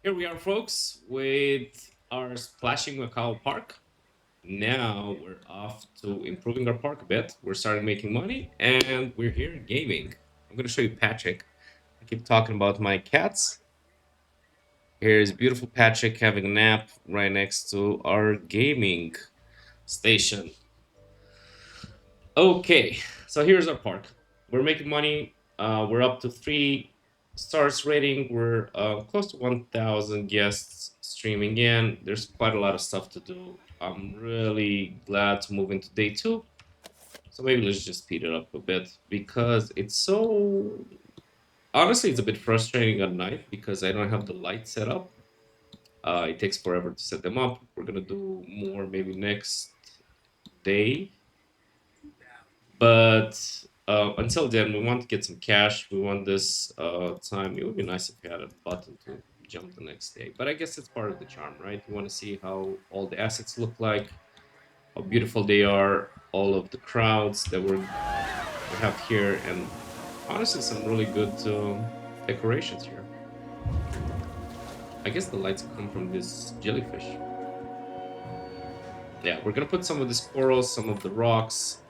Here we are, folks, with our Splashing Macau Park. Now we're off to improving our park a bit. We're starting making money, and we're here gaming. I'm going to show you Patrick. I keep talking about my cats. Here's beautiful Patrick having a nap right next to our gaming station. Okay, so here's our park. We're making money. We're up to 3 stars rating. We're close to 1,000 guests streaming in. There's quite a lot of stuff to do. I'm really glad to move into day two. So maybe let's just speed it up a bit because it's so. Honestly, it's a bit frustrating at night because I don't have the light set up. It takes forever to set them up. We're gonna do more maybe next day. But until then, we want to get some cash. We want this time. It would be nice if we had a button to jump the next day. But I guess it's part of the charm, right? You want to see how all the assets look like, how beautiful they are, all of the crowds that we have here, and honestly, some really good decorations here. I guess the lights come from this jellyfish. Yeah, we're gonna put some of this coral, some of the rocks,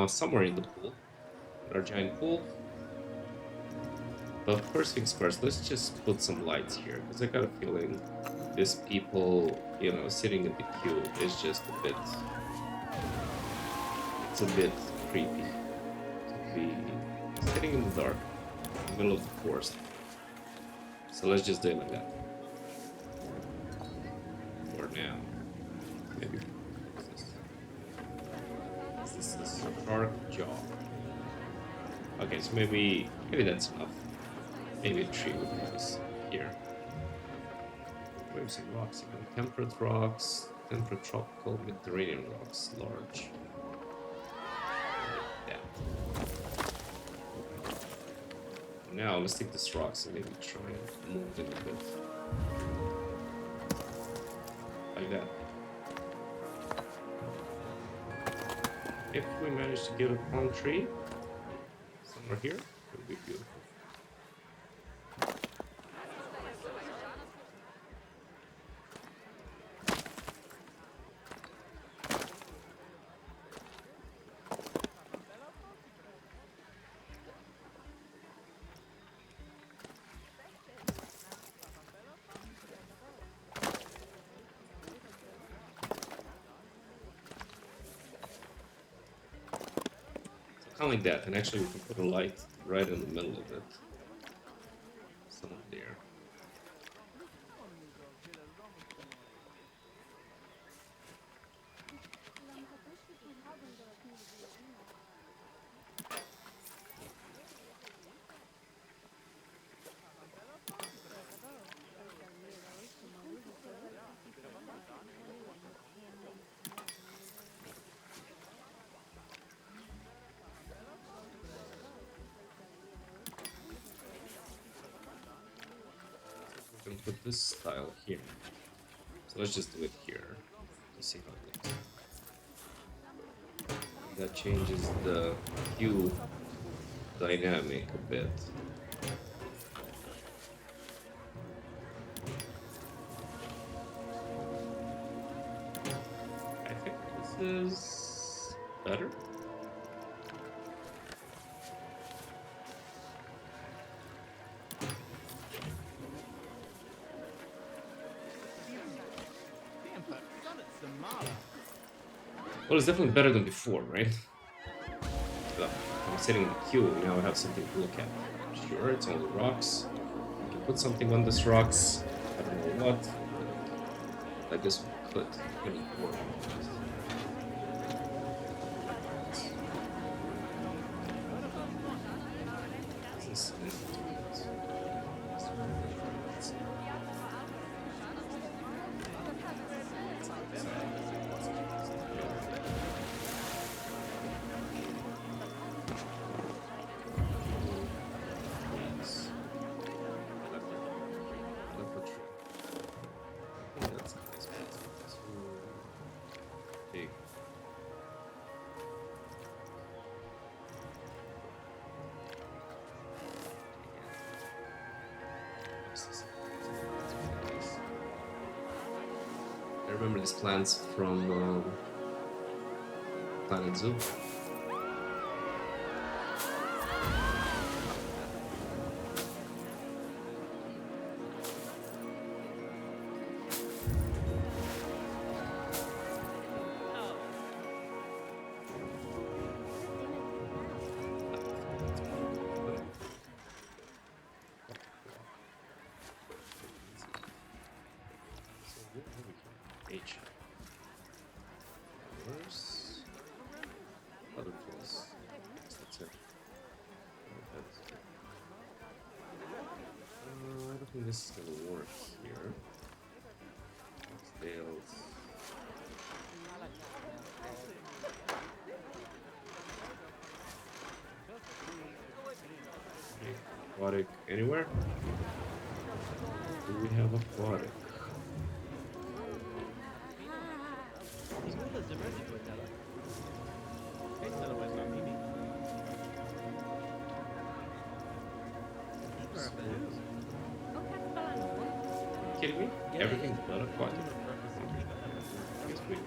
somewhere in the pool, our giant pool. But first things first, let's just put some lights here because I got a feeling these people, sitting in the queue is just it's a bit creepy to be sitting in the dark, in the middle of the forest. So let's just do it like that for now. Maybe this is a shark jaw. Okay, so maybe that's enough. Maybe a tree would be nice here. Maybe some rocks, temperate rocks, temperate tropical Mediterranean rocks, large. Like that. Now let's take this rocks and maybe try and move them a bit. Like that. If we manage to get a palm tree somewhere here, it would be beautiful. So kind of like that, and actually we can put a light right in the middle of it. Somewhere there. We can put this style here. So let's just do it here to see how it looks. That changes the hue dynamic a bit. I think this is better. Well, it's definitely better than before, right? Look, I'm sitting in the queue, now I have something to look at. Sure, it's only rocks. I can put something on this rocks. I don't know what. I guess we could. Really work on this. This is- Yes. Leopard tree. I think that's a nice place. Too big. Yes, this is nice. remember these plants from Planet Zoo. Nature. Flowers. Butterflies. That's it. I don't think this is gonna work here. Tails. Aquatic anywhere? Do we have aquatic? Kidding me? Everything's not aquatic. Guess we-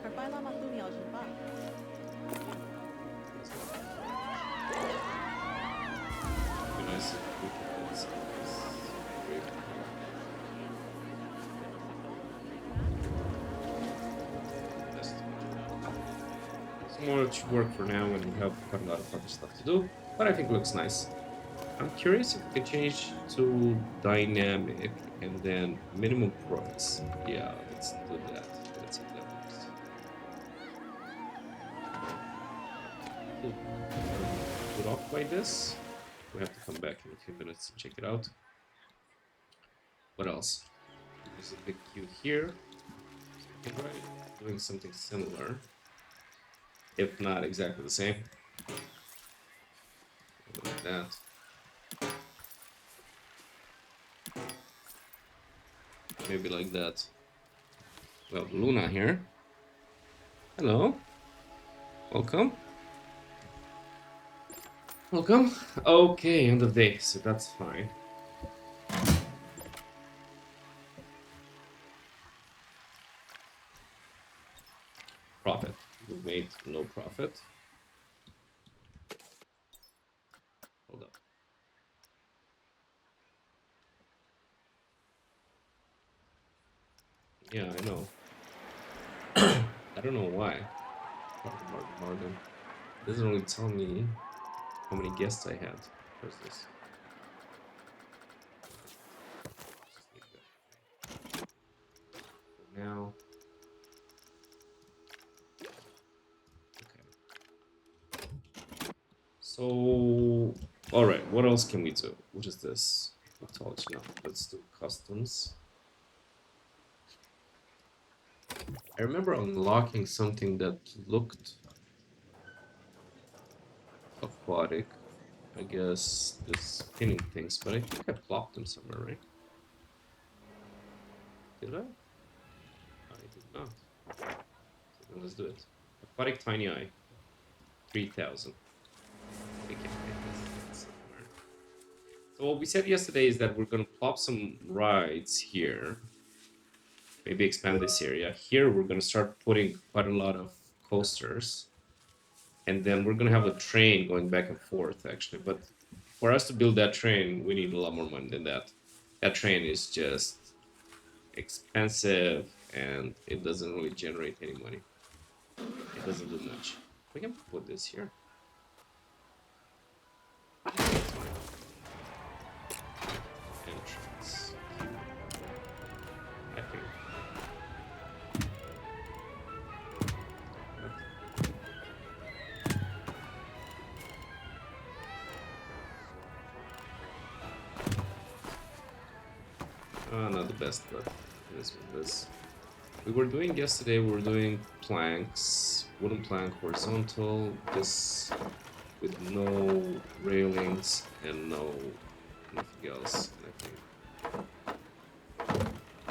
而白浪马都鸟是吧？ Be nice if we could get some of this. Great. It's much work for now and we have quite a lot of other stuff to do, but I think it looks nice. I'm curious if we can change to dynamic and then minimum price. Yeah, let's do that. Let's see if that works. Cool. Put off by this. We have to come back in a few minutes and check it out. What else? There's a big queue here. I can try doing something similar, if not exactly the same. Like that. Maybe like that. Well, Luna here. Hello. Welcome. Welcome. Okay, end of day, so that's fine. Profit. We made no profit. Hold up. Yeah, I know. I don't know why. Pardon. It doesn't really tell me how many guests I had. Where's this? For now. Okay. So, all right. What else can we do? What is this? Mythology. No, let's do customs. I remember unlocking something that looked aquatic. I guess the spinning things, but I think I plopped them somewhere, right? Did I? I did not. So then let's do it. Aquatic Tiny Eye. 3,000. We can find this somewhere. So what we said yesterday is that we're gonna plop some rides here. Maybe expand this area. Here we're gonna start putting quite a lot of coasters. And then we're gonna have a train going back and forth actually. But for us to build that train, we need a lot more money than that. That train is just expensive and it doesn't really generate any money. It doesn't do much. We can put this here. Entrance. I think. Not the best, but this one is. We were doing yesterday, we were doing planks, wooden plank, horizontal, this with no railings and no nothing else. And I think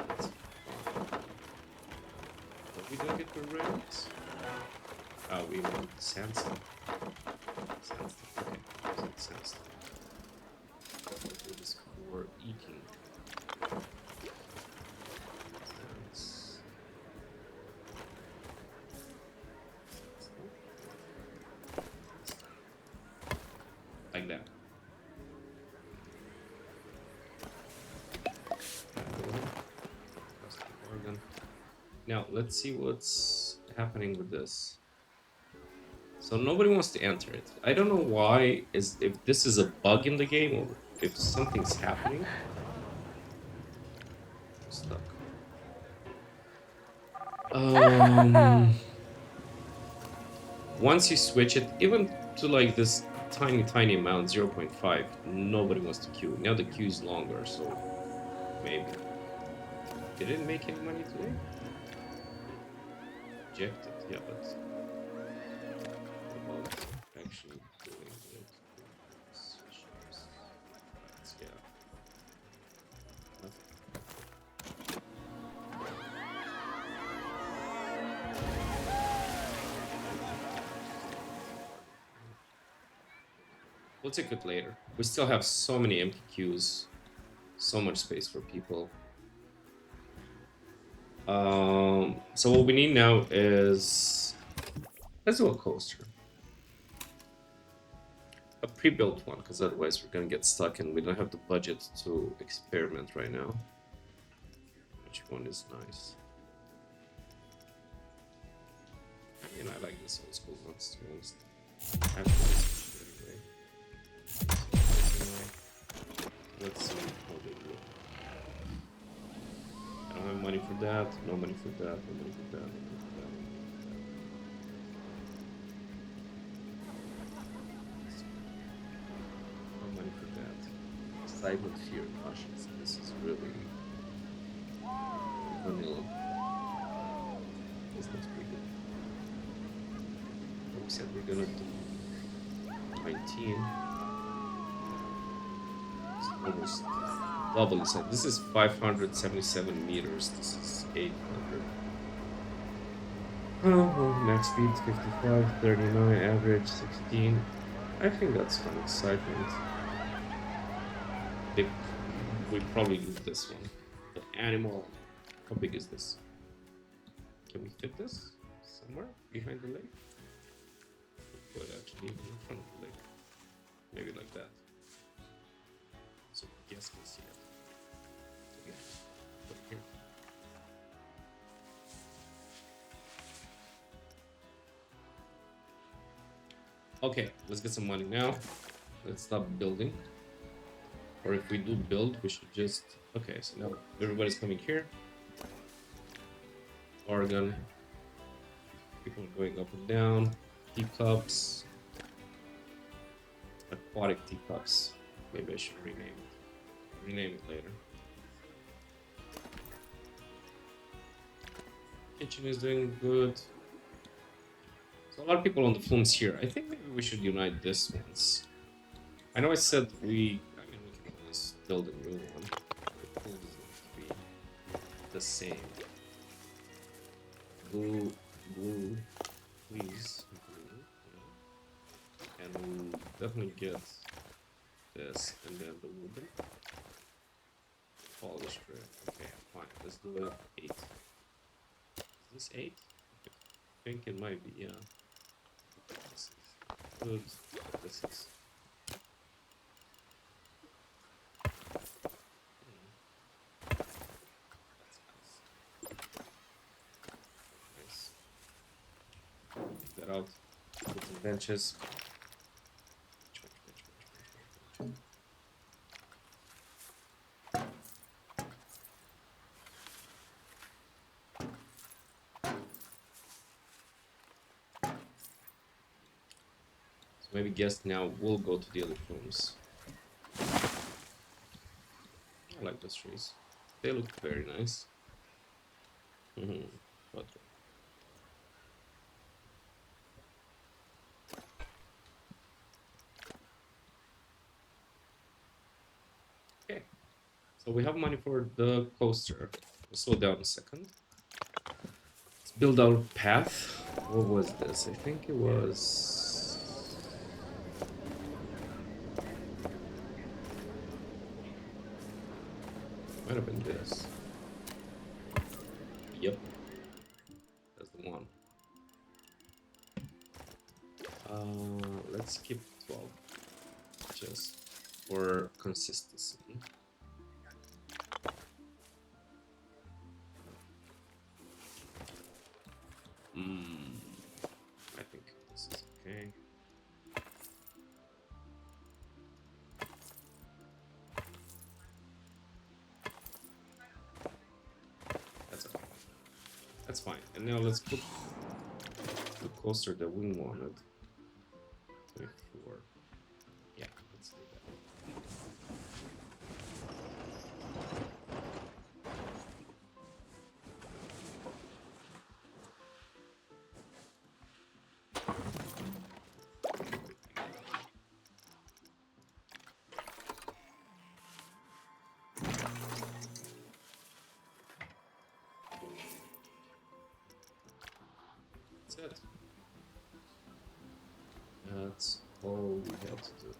that's fine. Are we doing it with railings? Oh, we want sandstone. Sandstone. Okay, so it's sandstone. We'll do this for eating. Now let's see what's happening with this. So nobody wants to enter it. I don't know why. Is if this is a bug in the game or if something's happening. I'm stuck. Once you switch it, even to like this tiny amount, 0.5, nobody wants to queue. Now the queue is longer, so maybe. Did it make any money today? Rejected, yeah, but what about actually doing it? Yeah. Nothing. We'll take it later. We still have so many empty queues, so much space for people. So what we need now is let's do a coaster, a pre-built one, because otherwise we're gonna get stuck and we don't have the budget to experiment right now. Which one is nice? I mean, I like this old school ones to be honest. I have to listen to it anyway. Let's see how they look. I don't have money for that. No money for that. No money for that. No money for that. No money for that. Silent Fear Cautions. This is really vanilla. This looks pretty good. We said we're gonna do 19. It's almost double the size. This is 577 meters. This is 800. Oh, max speed 55, 39, average 16. I think that's fun excitement. We probably use this one. The animal. How big is this? Can we fit this somewhere behind the lake? We could actually in front of the lake. Maybe like that. So guests can see it. So yeah, put it here. Okay, let's get some money now. Let's stop building. Or if we do build, we should just... Okay, so now everybody's coming here. Oregon. People are going up and down. Teacups. Aquatic teacups. Maybe I should rename it. Rename it later. Kitchen is doing good. So a lot of people on the flumes here. I think maybe we should unite this once. I know I said we can always build a new one. The pool doesn't be the same. Blue, please. Blue, yeah. And we'll definitely get this and then the wooden. Polish grid. Okay, fine. Let's do it 8. Is this 8? I think it might be, yeah. This is good. This is. Nice. Take that out. Put some benches. Maybe guess now we'll go to the other rooms. I like those trees. They look very nice. Okay. Okay. So we have money for the coaster. We'll slow down a second. Let's build our path. What was this? I think it was... Might have been this. Yep. That's the one. Let's keep 12. Just for consistency. Mm, I think this is okay. That's okay. That's fine. And now let's put the coaster that we wanted. 24. Yeah, let's do that. That's it. That's all we have to do.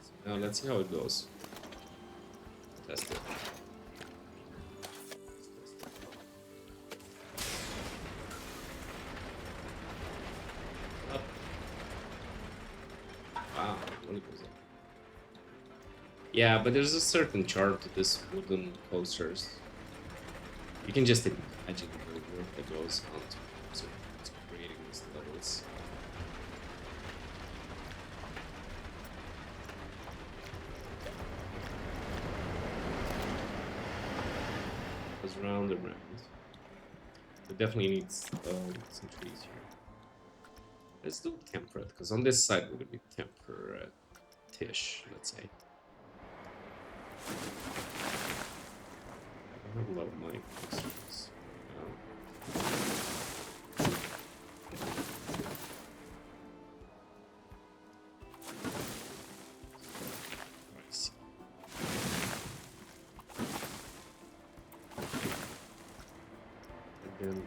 So now let's see how it goes. Test it. Up. Wow, it really goes up. Yeah, but there's a certain charm to this wooden coasters. You can just imagine the work that goes on to creating these levels. Goes round and round. It definitely needs some trees here. Let's do temperate, because on this side we're gonna be temperate-ish, let's say. I don't have a lot of money for these trees. I see. And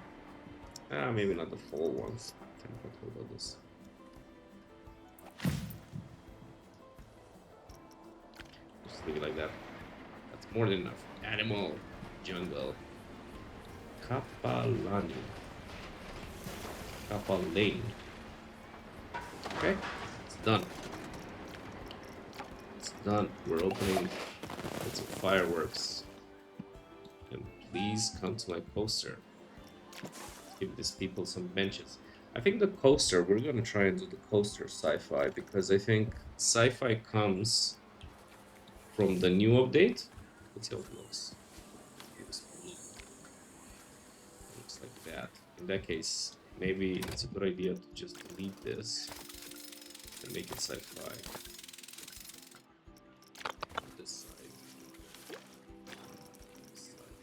then, maybe not the full ones. What about this? Just leave it like that. That's more than enough. Animal jungle. Kapalani. Kapalane. Okay, it's done. It's done. We're opening lots of fireworks. And please come to my coaster. Give these people some benches. I think the coaster, we're gonna try and do the coaster sci-fi because I think sci-fi comes from the new update. Let's see how it looks. It looks like that. In that case, maybe it's a good idea to just delete this and make it sci-fi. This side. This side.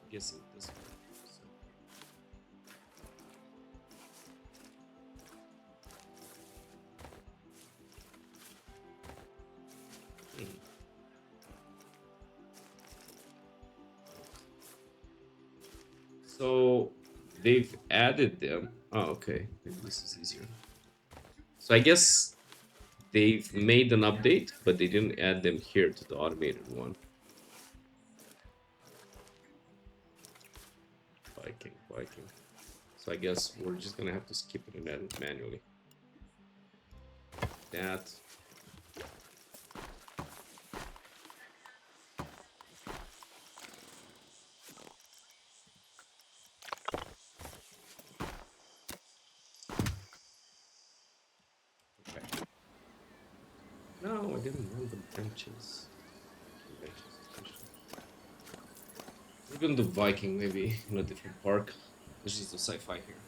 Guessing this one. So. So they've added them. Oh, okay. Maybe this is easier. So I guess they've made an update, but they didn't add them here to the automated one. Viking, Viking. So I guess we're just gonna have to skip it manually. That. Okay. No, I didn't want the benches. We're gonna do Viking maybe in a different park. There's just a sci-fi here.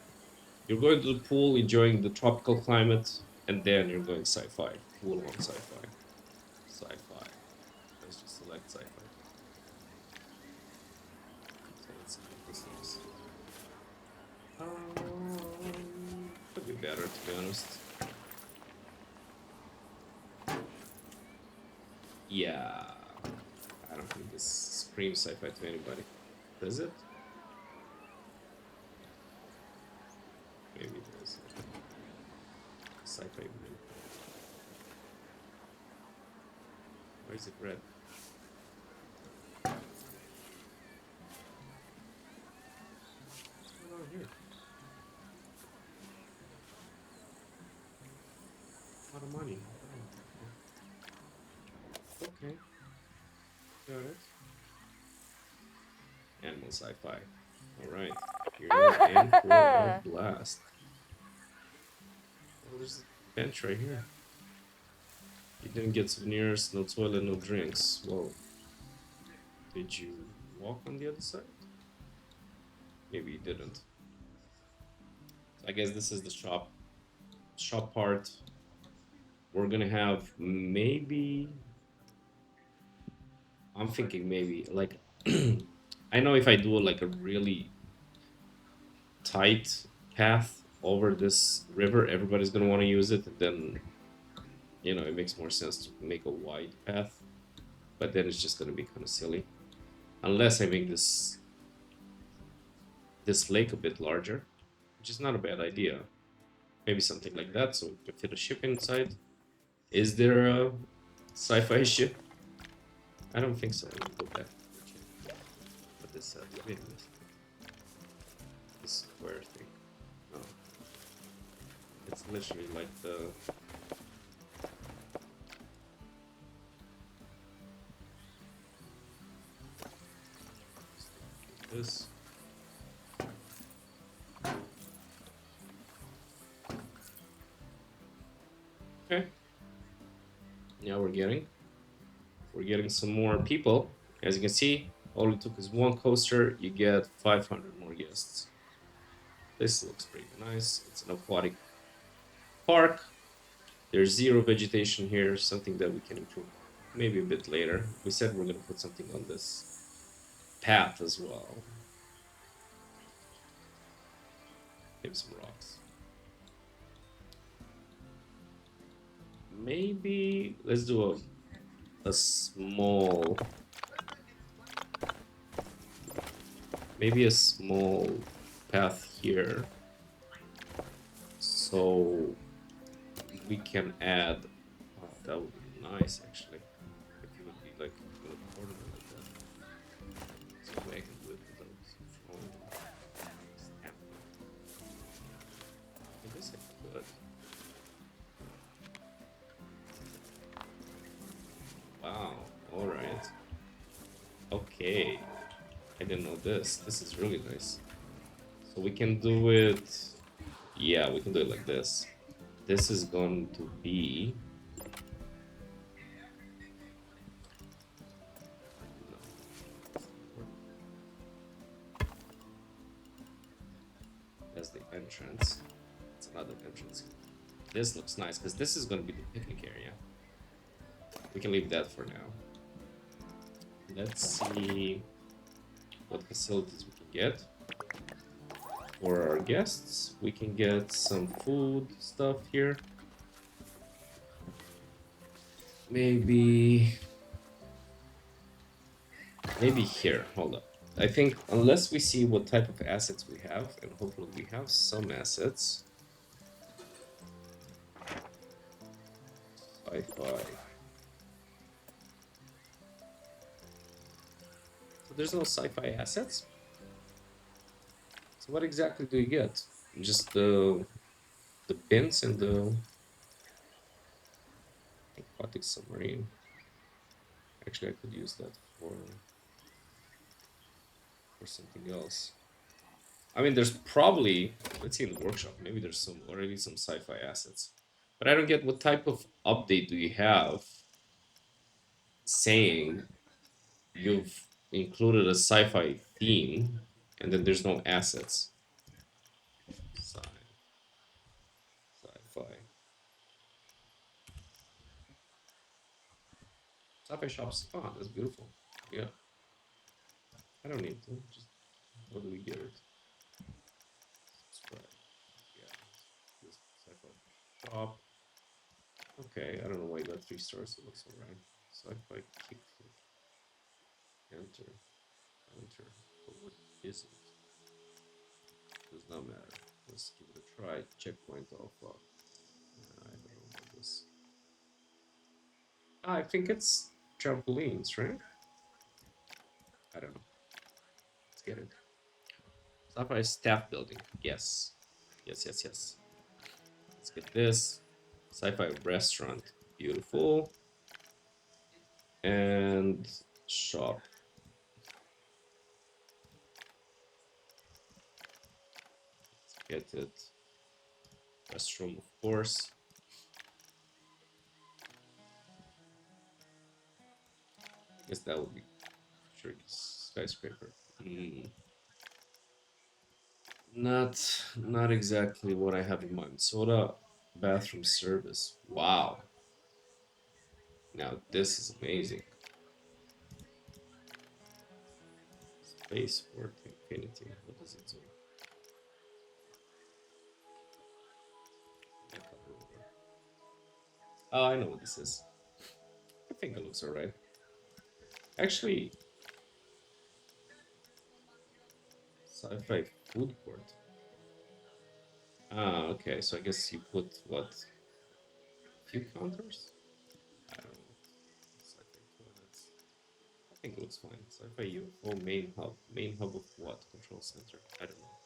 You're going to the pool, enjoying the tropical climate, and then you're going sci-fi. Pool on sci-fi. Sci-fi. Let's just select sci-fi. So let's see what this is. Could be better, to be honest. Yeah. I don't think this screams sci-fi to anybody. Does it? Maybe it does. Sci-fi. Why is it red? What's going on here? A lot of money. Oh, okay. Got it. Animal sci-fi. Alright. You're in for a blast. Oh, there's a bench right here. You didn't get souvenirs, no toilet, no drinks. Whoa. Did you walk on the other side? Maybe you didn't. I guess this is the shop part. We're gonna have maybe, I'm thinking maybe like I know if I do like a really tight path over this river, everybody's gonna want to use it. And then it makes more sense to make a wide path. But then it's just gonna be kind of silly unless I make this lake a bit larger, which is not a bad idea. Maybe something like that, so we can fit a ship inside. Is there a sci-fi ship? I don't think so. Let me go back. What this wait a minute. This square thing. No. It's literally like the this. Okay. Now we're getting some more people. As you can see, all it took is one coaster. You get 500 more guests. This looks pretty nice. It's an aquatic park. There's zero vegetation here, something that we can improve maybe a bit later. We said we're gonna put something on this path as well. Maybe some rocks. Maybe let's do a small, maybe a small path here, so we can add. Oh, that would be nice actually. If it would be like in a corner like that. So I can do it without throwing snap. I guess I could. Wow. All right. Okay. I didn't know this. This is really nice. So we can do it. Yeah, we can do it like this. This is going to be. That's the entrance. It's another entrance. This looks nice because this is going to be the picnic area. We can leave that for now. Let's see what facilities we can get. For our guests, we can get some food stuff here. Maybe here. Hold up. I think unless we see what type of assets we have, and hopefully we have some assets. Sci-fi. So there's no sci-fi assets. So what exactly do you get? Just the pins and the aquatic submarine. Actually, I could use that for something else. I mean, there's probably, let's see in the workshop, maybe there's already some sci-fi assets. But I don't get what type of update do you have saying you've included a sci-fi theme and then there's no assets. Sci-fi. Sci-fi shops. Oh, that's beautiful. Yeah. I don't need to. Just what do we get it? Subscribe. Yeah. This sci-fi shop. Okay, I don't know why you got 3 stars. It looks alright. Sci-fi kickflip. Enter. Enter. But what is it? Does not matter. Let's give it a try. Checkpoint alpha. I don't know about this. I think it's trampolines, right? I don't know. Let's get it. Sci-fi staff building. Yes. Yes, yes, yes. Let's get this. Sci-fi restaurant. Beautiful. And shop. Let's get it. Restroom, of course. I guess that would be sure skyscraper. Not exactly what I have in mind. Soda bathroom service. Wow. Now this is amazing. Spaceport Infinity. What does it do? Oh, I know what this is. I think it looks alright. Actually, sci-fi food court. Ah, okay. So I guess you put what? Few counters? I don't know. Sci-fi toilets. I think it looks fine. Sci-fi UFO main hub. Main hub of what? Control center. I don't know.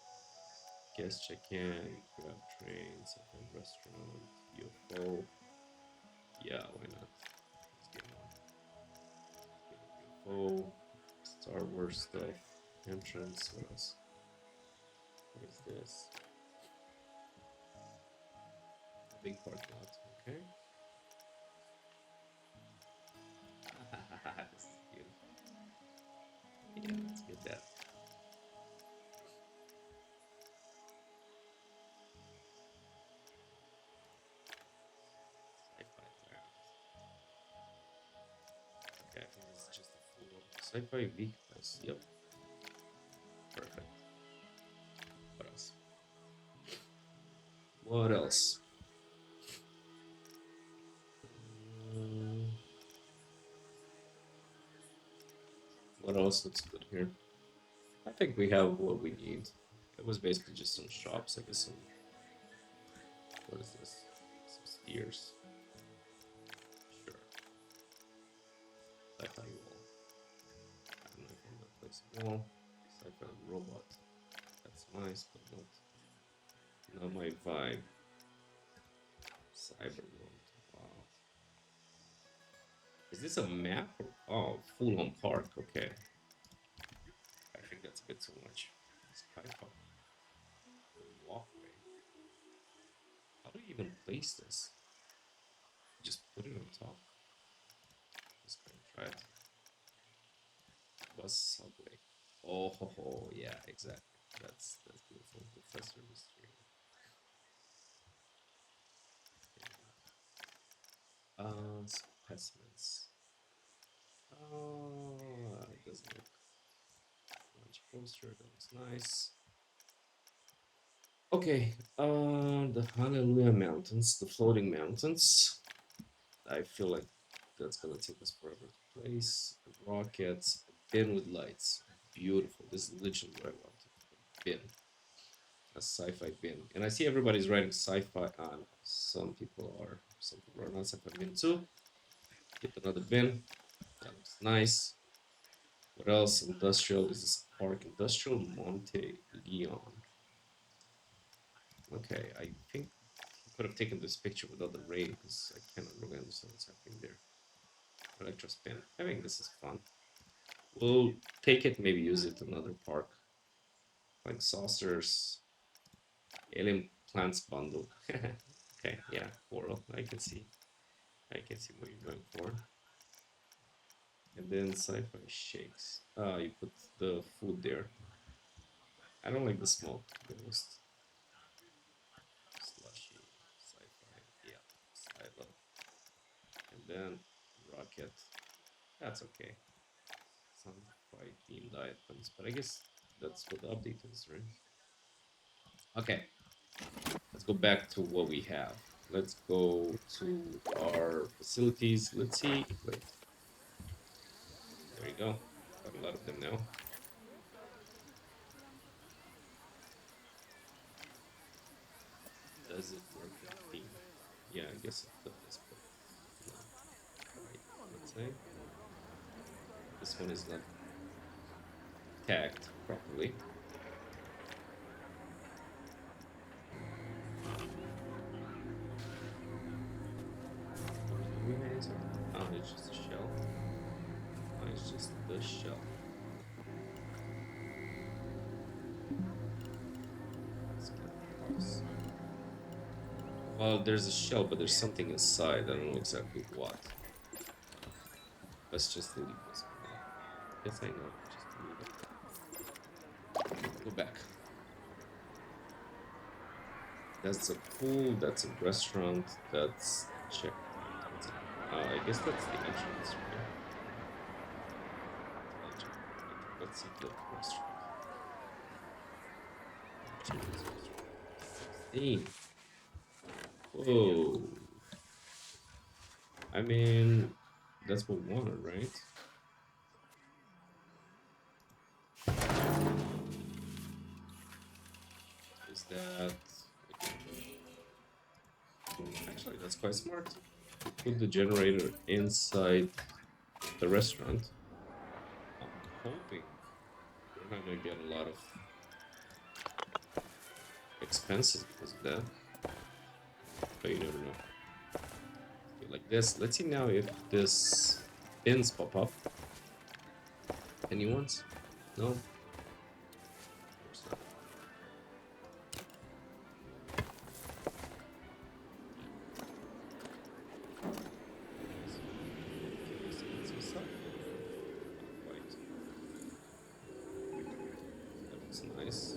Guest check-in, grab train, sci-fi restaurant, UFO. Yeah, why not? Let's get one. UFO, Star Wars stuff, entrance. What else? What is this? Big parking lot. Okay. This is beautiful. Yeah, let's get that. Sci-fi ground. Okay, I think this is just a full one. Sci-fi vehicles. Yep. Perfect. What else? What else? Mm, what else looks good here? I think we have what we need. It was basically just some shops, I guess some what is this? Some spheres. Sure. Sci-fi wall. I don't know if I'm gonna place a wall. Sci-fi robot. That's nice, but not my vibe. Cyber world. Wow. Is this a map? Or, oh, full on park. Okay. I think that's a bit too much. Skypop. Walkway. How do you even place this? Just put it on top. Just gonna try it. Bus subway. Oh, ho, ho. Yeah, exactly. That's beautiful. Professor Mystery. Specimens. Oh, it doesn't look much poster. That looks nice. Okay, the Hallelujah Mountains, the floating mountains. I feel like that's gonna take us forever to place. Rockets, a bin with lights. Beautiful. This is literally what I wanted. A bin. A sci-fi bin. And I see everybody's writing sci-fi on. Some people are not sci-fi bin too. Get another bin. That looks nice. What else? Industrial. Is this Park Industrial Monte Leon? Okay, I think I could have taken this picture without the rain because I cannot really understand what's happening there. Electrospin. I think this is fun. We'll take it, maybe use it in another park. Like saucers, alien plants bundle. Okay, yeah, coral. I can see. I can see what you're going for. And then sci-fi shakes. You put the food there. I don't like the smoke, to be honest. Slushy, sci-fi, yeah, silo. And then rocket. That's okay. Some quite themed items, but I guess that's what the update is, right? Okay, let's go back to what we have. Let's go to our facilities. Let's see. Wait, there you go. Got a lot of them now. Does it work with theme? Yeah, I guess it does, but not quite. Let's say. This one is not tagged properly. Oh, it's just a shell. Oh, it's just the shell. Let's get across. Well, there's a shell, but there's something inside. I don't know exactly what. Let's just delete this. Yes, I know. Just delete it. Go back. That's a pool. That's a restaurant. That's checkpoint. I guess that's the entrance, right? Let's see the restaurant. Theme. Whoa. I mean, that's what we wanted, right? Is that... Actually, that's quite smart. Put the generator inside the restaurant. I'm hoping we're not gonna get a lot of expenses because of that. But you never know. Okay, like this. Let's see now if this bins pop up. Any ones? No? Nice.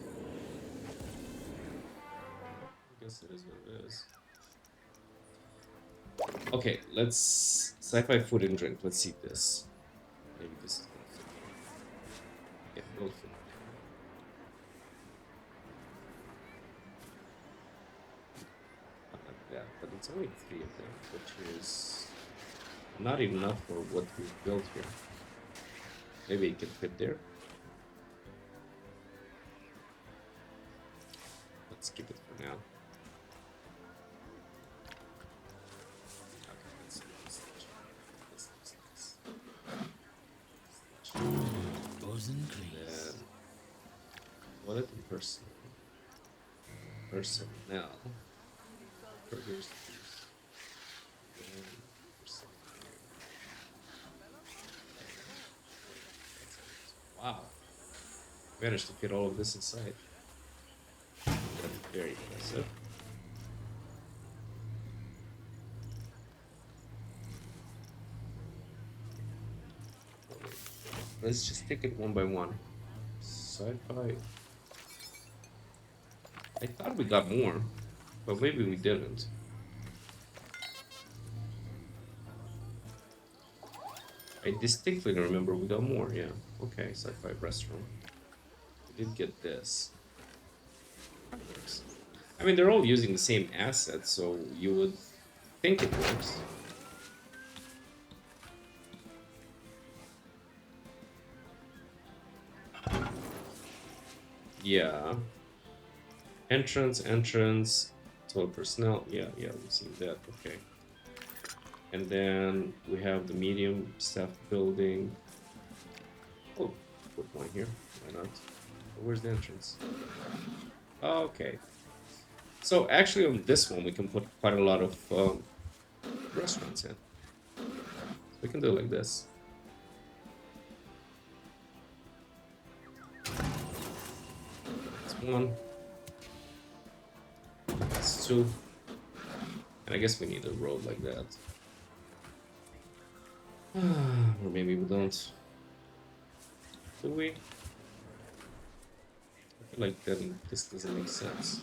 I guess it is what it is. Okay, let's sci-fi food and drink. Let's see this. Maybe this is gonna fit. Yeah, it'll fit. Not like that, but it's only 3 of them, which is not enough for what we've built here. Maybe it can fit there. Let's keep it for now. Wallet and personnel. Burgers. Wow. Managed to fit all of this inside. That's very impressive. Let's just take it one by one. Sci-fi. I thought we got more, but maybe we didn't. I distinctly remember we got more, yeah. Okay, sci-fi restaurant. We did get this. I mean, they're all using the same assets, so you would think it works. Yeah. Entrance, 12 personnel. Yeah, we've seen that. Okay. And then we have the medium staff building. Oh, put one here. Why not? Where's the entrance? Okay. So actually on this one we can put quite a lot of restaurants in. We can do it like this. That's one. That's two. And I guess we need a road like that. Or maybe we don't. Do we? I feel like then this doesn't make sense.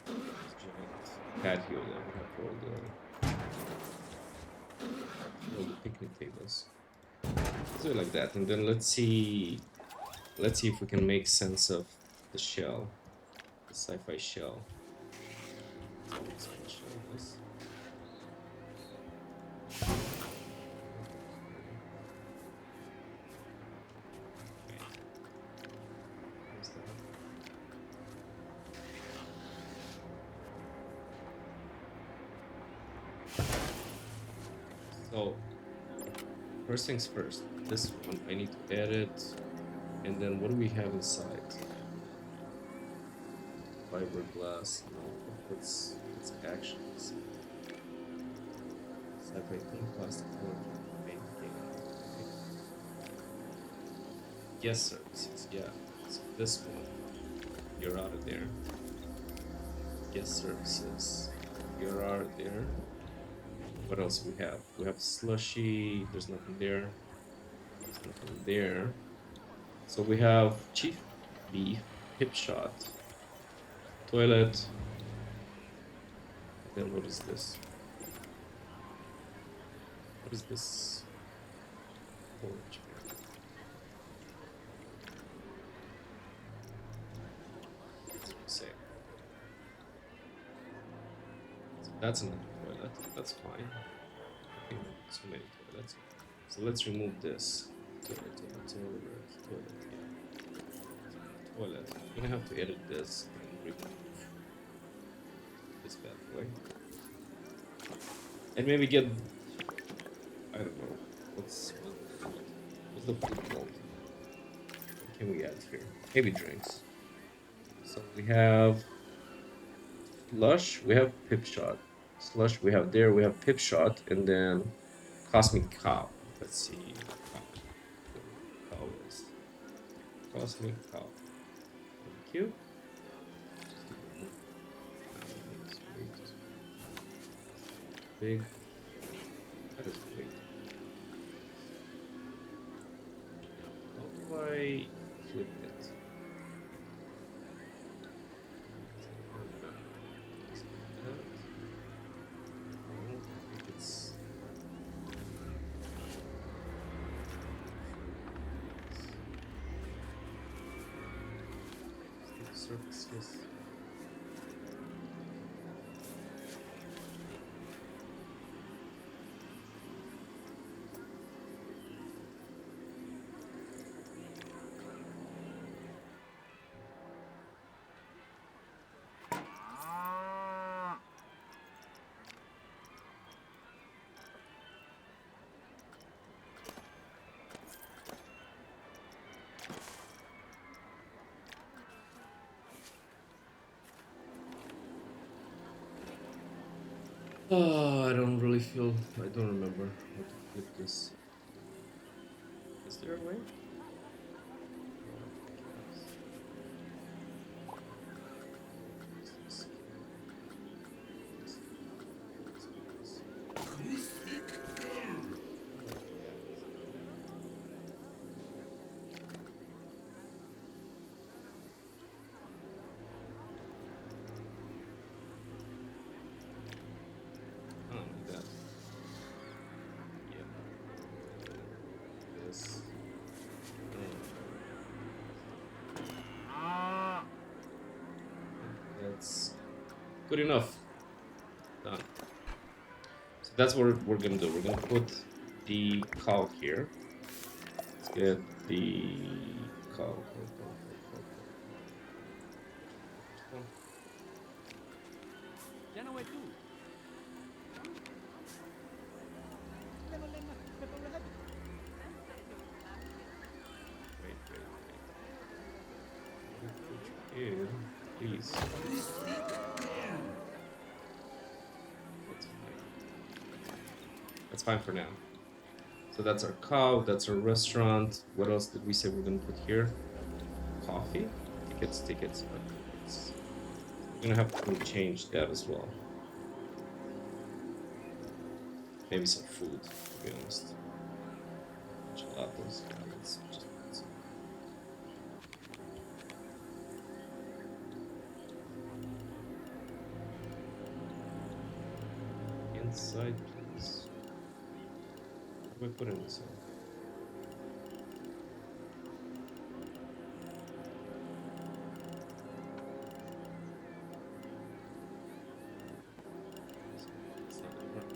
Giant patio that we have for all the picnic tables. Let's do it like that, and then let's see if we can make sense of the shell, the sci-fi shell. So First things first. This one I need to edit. And then what do we have inside? Fiberglass. No, let's actions. Separating plastic from paint game. Yes, services. Yeah. So this one, you're out of there. Guest services, you're out of there. What else we have? We have slushy. There's nothing there. There's nothing there. So we have chief beef, hip shot, toilet. And then what is this? What is this? Porch. Say. So that's another toilet. That's fine. I think so many toilets. So let's remove this. Toilet. Yeah. Toilet. I'm gonna have to edit this and remove this bad boy. And maybe get, I don't know, what's the food called? What can we add here? Maybe drinks. So we have Slush, we have Pip Shot. Slush, we have there, we have Pip Shot, and then Cosmic Cow. Let's see. Cow is Cosmic Cow. Thank you. Big. That is big. How do I flip it? I don't think it's. Surfaces. Oh, I don't really feel. I don't remember how to flip this. Is there a way? Oh, like that. Yeah. This. That's good enough. Done. So that's what we're gonna do. We're gonna put the cow here. Let's get the cow. Ya no ves tú. Wait. Here, please. That's fine for now. So that's our cow, that's our restaurant. What else did we say we're gonna put here? Coffee? Tickets. We're gonna have to change that as well. Maybe some food, to be honest. Gelatos. Let's just put some. Inside, please. What do I put in this? It's not gonna work.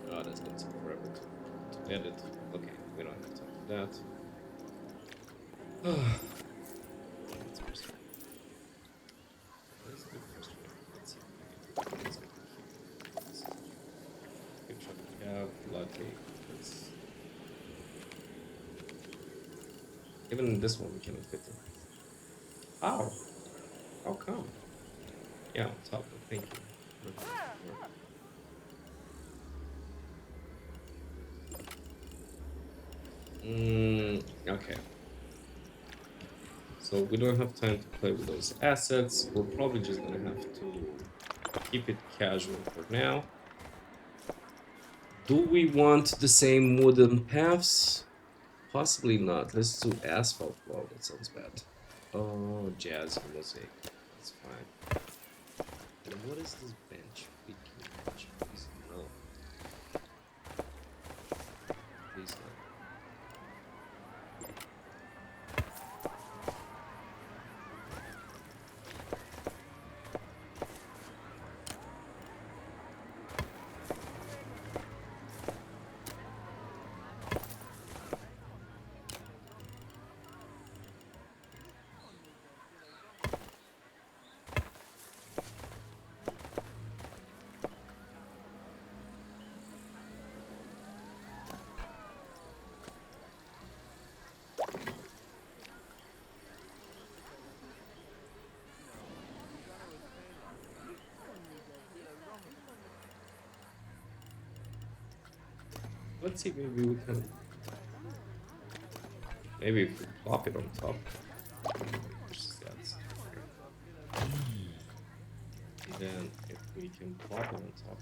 Oh, that's gonna take forever to edit. Okay, we don't have time for that. Let's first. What is the first one? Let's see. Let's go here. Good shot. Even in this one, we cannot fit it. How? How come? Yeah, on top. Thank you. Okay. So we don't have time to play with those assets. We're probably just gonna have to keep it casual for now. Do we want the same wooden paths? Possibly not. Let's do asphalt. Wow, that sounds bad. Oh, jazz mosaic. That's fine. And what is this bench? Freaking bench. Please no. Please no. Let's see, maybe we can. Maybe if we plop it on top. Then if we can plop it on top.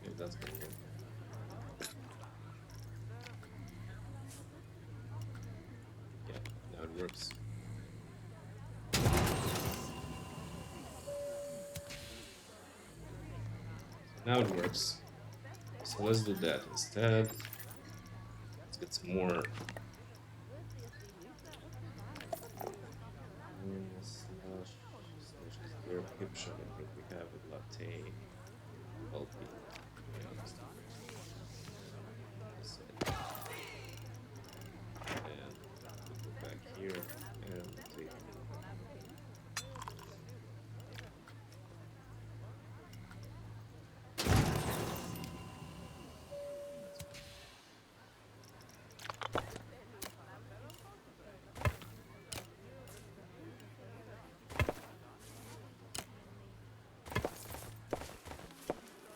Maybe that's gonna work. Yeah, now it works. Now it works. So let's do that instead. Let's get some more slash clear pipshot. I think we have it latte. Bulky. Yeah, let's do this side. And we go back here and take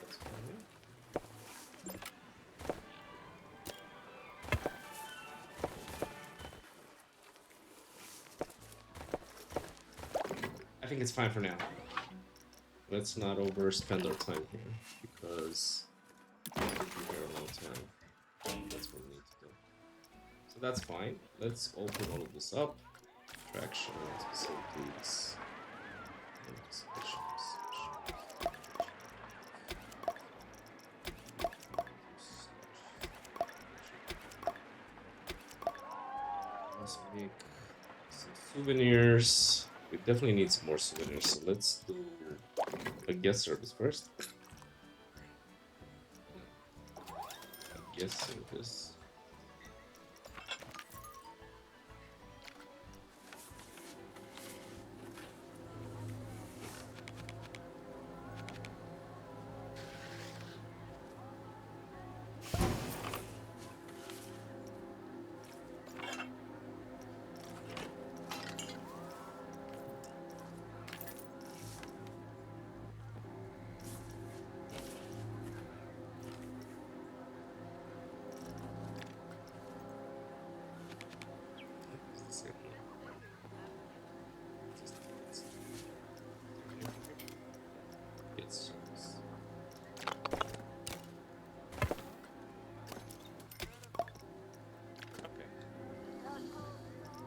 that's fine. I think it's fine for now. Let's not overspend our time here because we'll be here a long time. That's what we need to do. So that's fine. Let's open all of this up. Traction, facilities, and stations. Let's make some souvenirs. We definitely need some more souvenirs, so let's do a guest service first. A guest service. Guest service.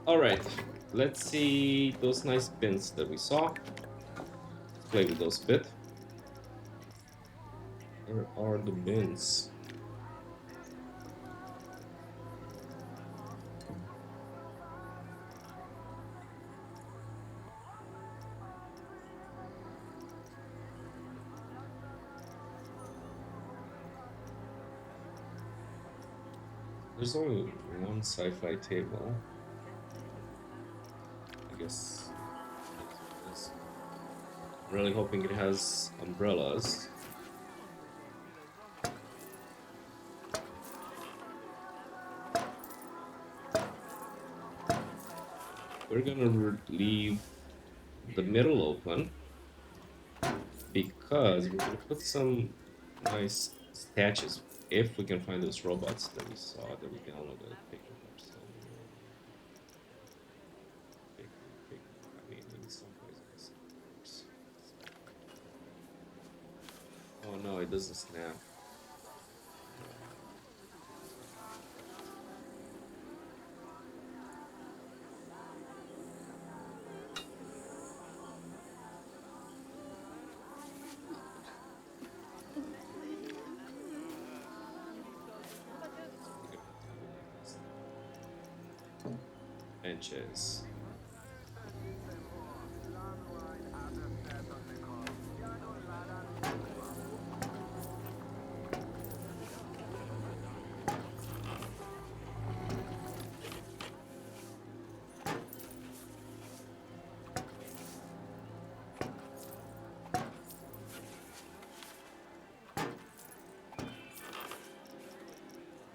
All right, let's see those nice bins that we saw. Let's play with those a bit. Where are the bins? There's only one sci-fi table. I guess. I'm really hoping it has umbrellas. we're gonna leave the middle open because we're gonna put some nice statues if we can find those robots that we saw that we downloaded. Pick them up somewhere. Pick them. I mean, in some places, of course. Oh no, it doesn't snap. Benches.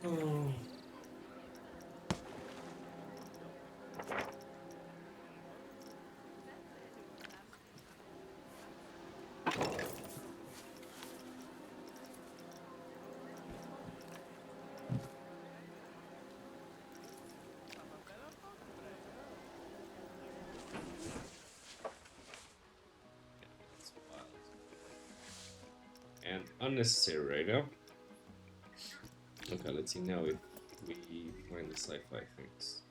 Oh. That's wild. And unnecessary right now. Okay, let's see now if we find the sci-fi things.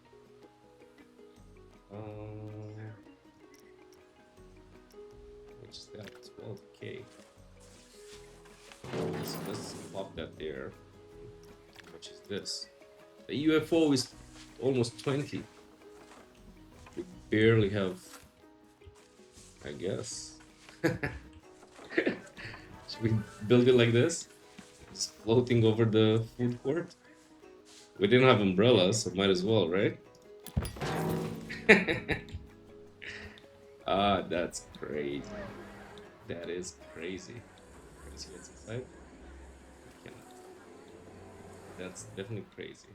Which is that? 12K. So let's pop that there. How much is this? The UFO is almost 20. We barely have, I guess. Should we build it like this? Just floating over the food court? We didn't have umbrellas, so might as well, right? Ah, that's crazy. That is crazy. Can you see what's inside? I cannot. That's definitely crazy.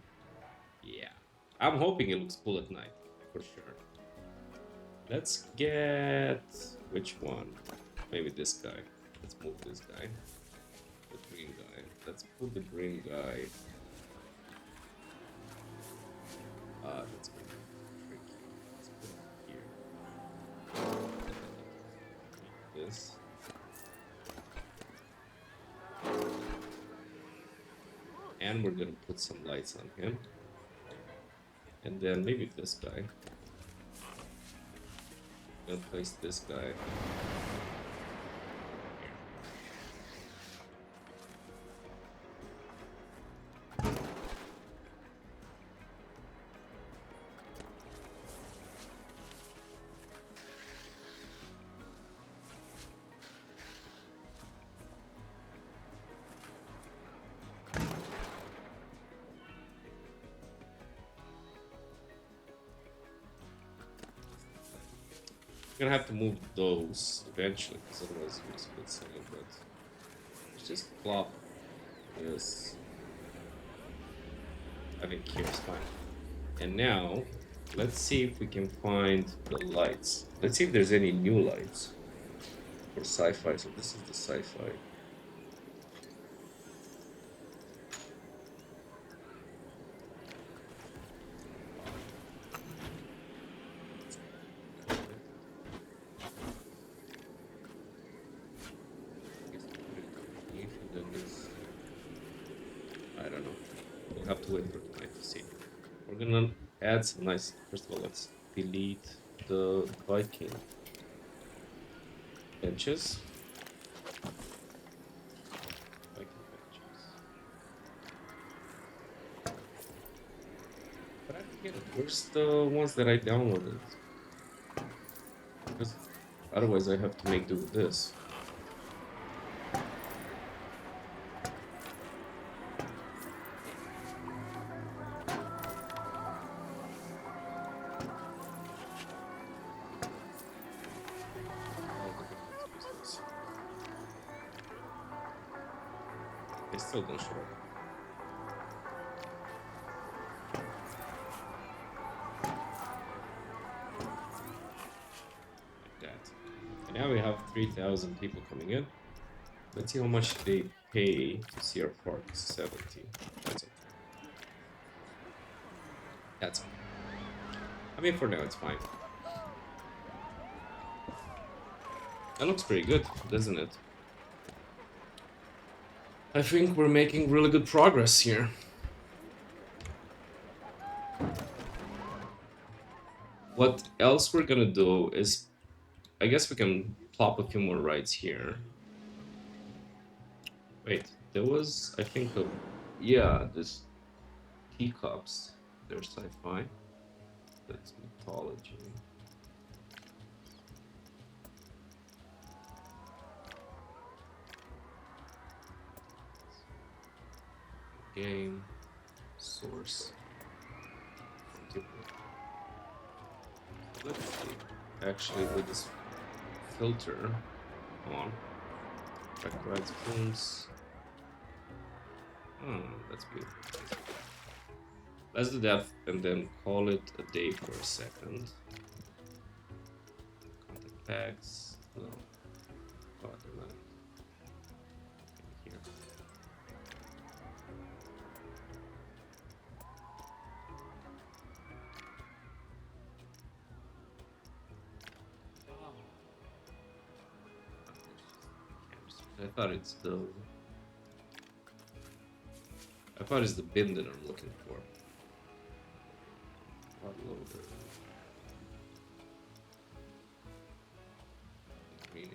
Yeah. I'm hoping it looks cool at night, for sure. Let's get... which one? Maybe this guy. Let's move this guy. The green guy. Let's put the green guy... that's gonna be tricky. Let's put it here. This. And we're gonna put some lights on him. And then maybe this guy. Gonna place this guy. We're gonna have to move those eventually, because otherwise we're split second, but let's just plop this. I think here's fine. And now, let's see if we can find the lights. Let's see if there's any new lights for sci-fi. So this is the sci-fi. I don't know. We'll have to wait for tonight to see. We're gonna add some nice. First of all, let's delete the Viking benches. Viking benches. But I forget it. Where's the ones that I downloaded? Because otherwise I have to make do with this. They still don't show up. Now we have 3,000 people coming in. Let's see how much they pay to see our park. 70. That's okay. That's okay. I mean, for now, it's fine. That looks pretty good, doesn't it? I think we're making really good progress here. What else we're gonna do is, I guess we can plop a few more rides here. Wait, there was, I think, yeah, this teacups. They're sci-fi. That's mythology. Game source. Let's see. Actually, with this filter on, track ride spoons. Oh, that's beautiful. Let's do that and then call it a day for a second. Contact packs. No. Oh, they're not in here. I thought it's the. I thought it's the bin that I'm looking for. Loader. Rename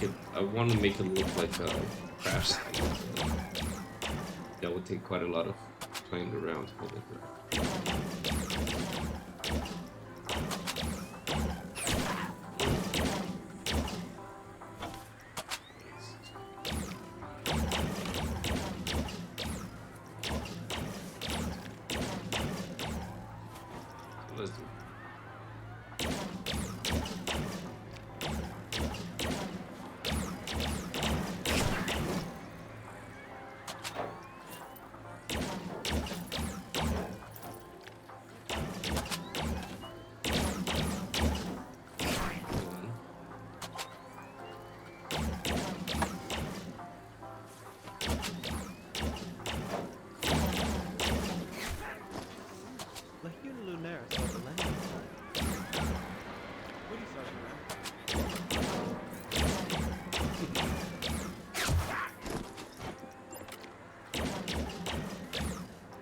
it. I want to make it look like a crash thing. That would take quite a lot of playing around with it. Let's do it.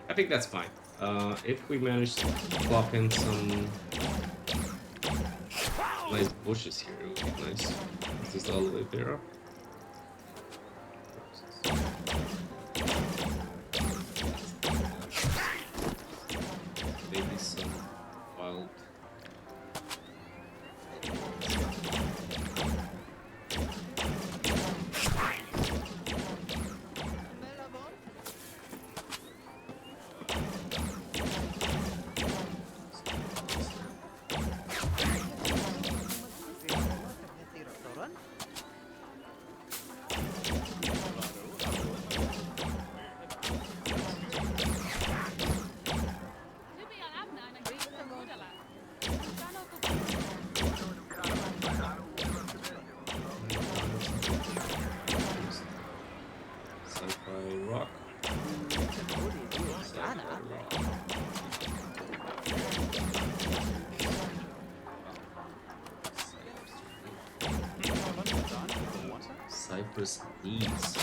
I think that's fine. If we manage to plop in some nice bushes here, it would be nice. Is this all the way there up? Maybe some wild. Cypress Knees.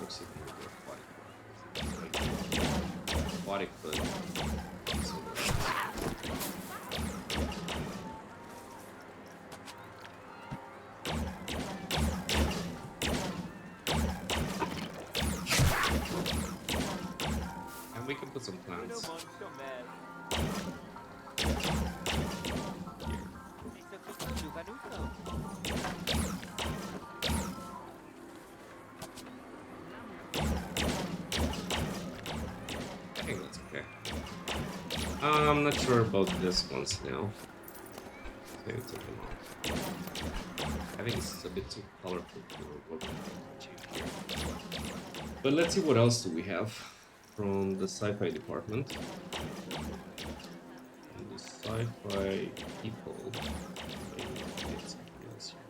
looks like maybe aquatic, but so and we can put some plants. I think that's okay. I'm not sure about this ones now. Maybe take them off. I think it's a bit too colorful for what we achieve here. But let's see what else do we have from the sci-fi department. And the sci-fi people. Maybe get something else here.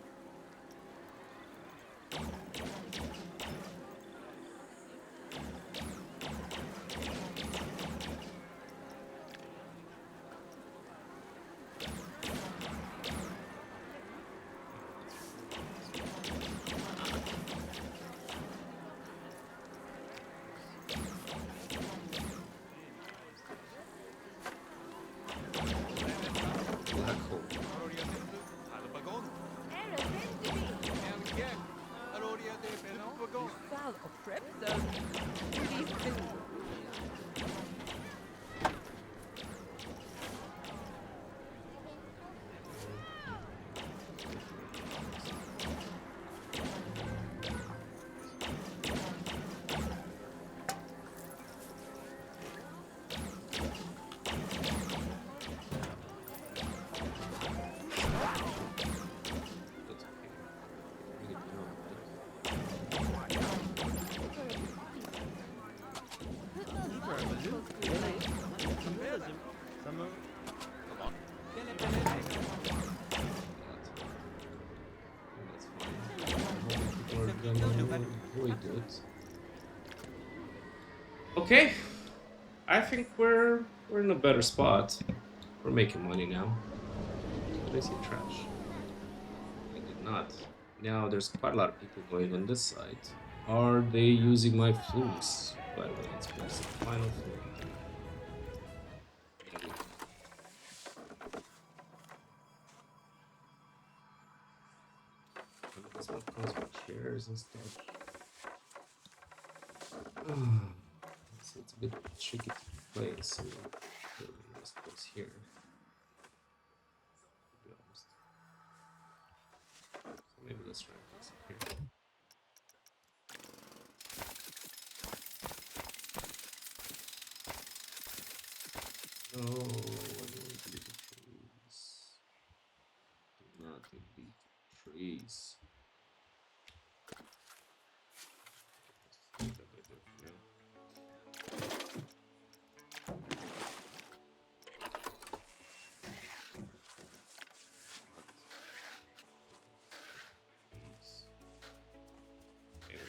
Black hole. Val of Trepso. Pretty soon. That's okay. We can do it. That's fine. People are gonna avoid it. Okay, I think we're in a better spot. We're making money now. Did I see trash? I did not. Now there's quite a lot of people going on this side. Are they using my flues? By the way, let's place the final flue. This one comes with chairs and stuff. It's a bit tricky to play, so this goes here. To be honest. So maybe let's try and place it here. No, I don't delete the trees. Do not delete the trees. Let's see what I do for now. These. Maybe like this.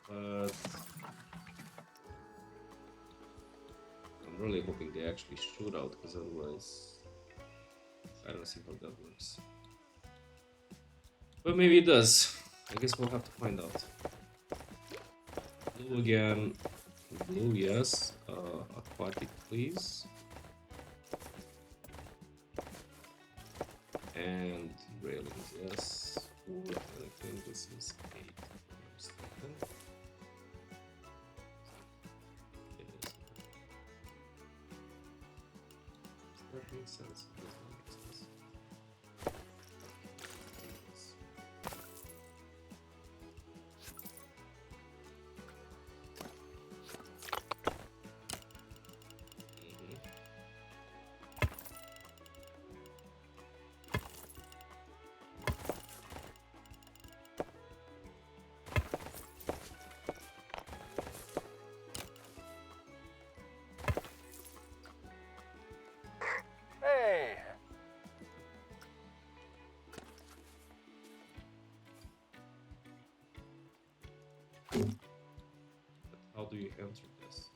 But I'm really hoping they actually shoot out, because otherwise I don't see how that works. But maybe it does. I guess we'll have to find out. Blue again. Blue, yes. Aquatic, please. And railings, yes. Wood, and I think this is 8. If I'm not mistaken. It is. Does that make sense? It does not make sense. Yes. Mhm. Hey, do you enter this?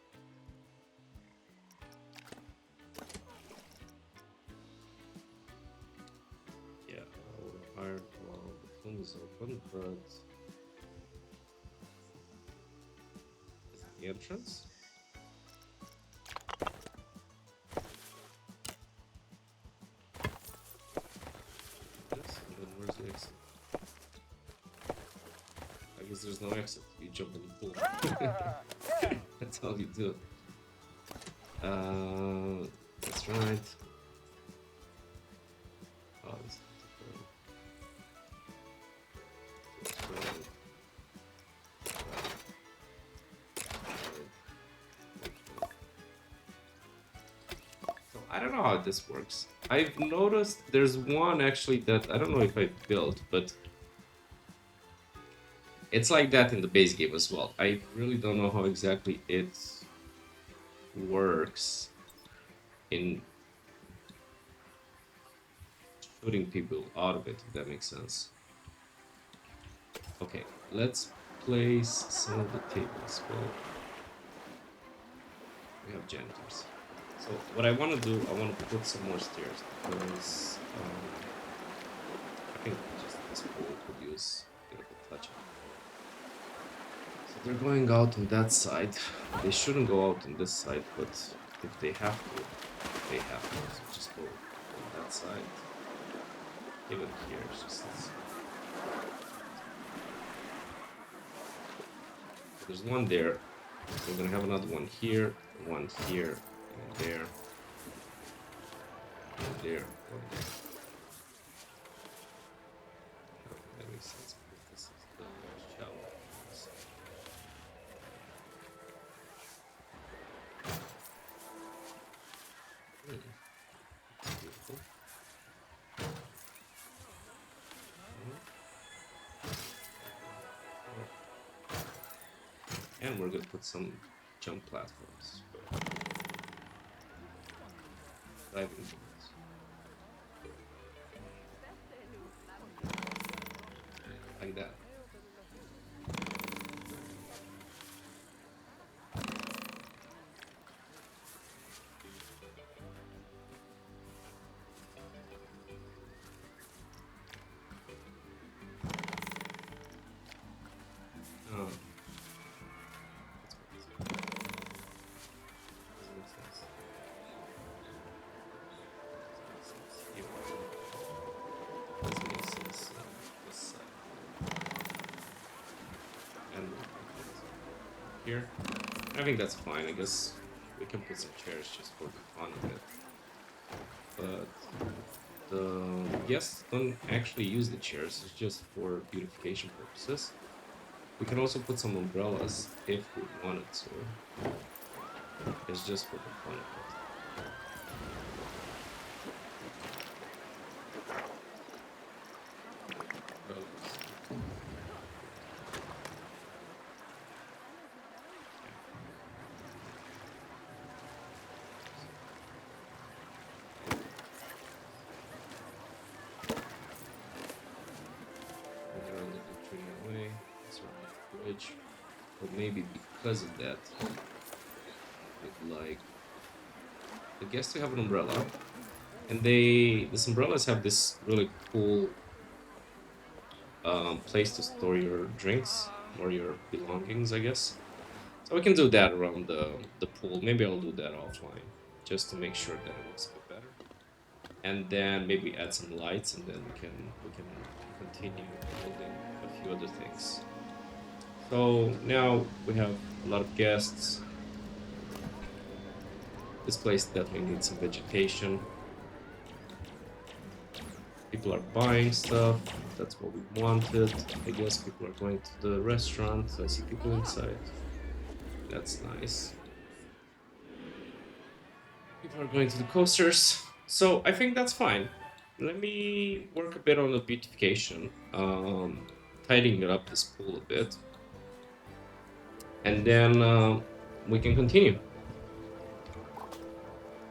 Yeah, we're hired while the film is open, but is it the entrance? Yes, and then where's the exit? I guess there's no exit. You jump in the pool. That's all you do. That's right. Oh, this is different. That's right. So I don't know how this works. I've noticed there's one actually that I don't know if I built, but it's like that in the base game as well. I really don't know how exactly it works in shooting people out of it, if that makes sense. Okay, let's place some of the tables. Well, we have janitors. So what I want to do, I want to put some more stairs because I think just this pool could use a bit of a touch up. So they're going out on that side. They shouldn't go out on this side, but if they have to, they have to. So just go on that side. Even here, it's just there's one there. We're gonna have another one here, and there, and there, one there. Oh, that makes sense because this is the shower. That's beautiful. And we're gonna put some jump platforms. Diving boards. Like that. Um, here. I think that's fine. I guess we can put some chairs just for the fun of it. But the guests don't actually use the chairs. It's just for beautification purposes. We can also put some umbrellas if we wanted to. It's just for the fun of it. But maybe because of that, like the guests have an umbrella, and these umbrellas have this really cool place to store your drinks or your belongings, I guess. So we can do that around the pool. Maybe I'll do that offline just to make sure that it looks a bit better, and then maybe add some lights, and then we can continue building a few other things. So now we have a lot of guests. This place definitely needs some vegetation. People are buying stuff. That's what we wanted. I guess people are going to the restaurant. I see people inside. That's nice. People are going to the coasters. So I think that's fine. Let me work a bit on the beautification. Tidying it up this pool a bit. And then we can continue.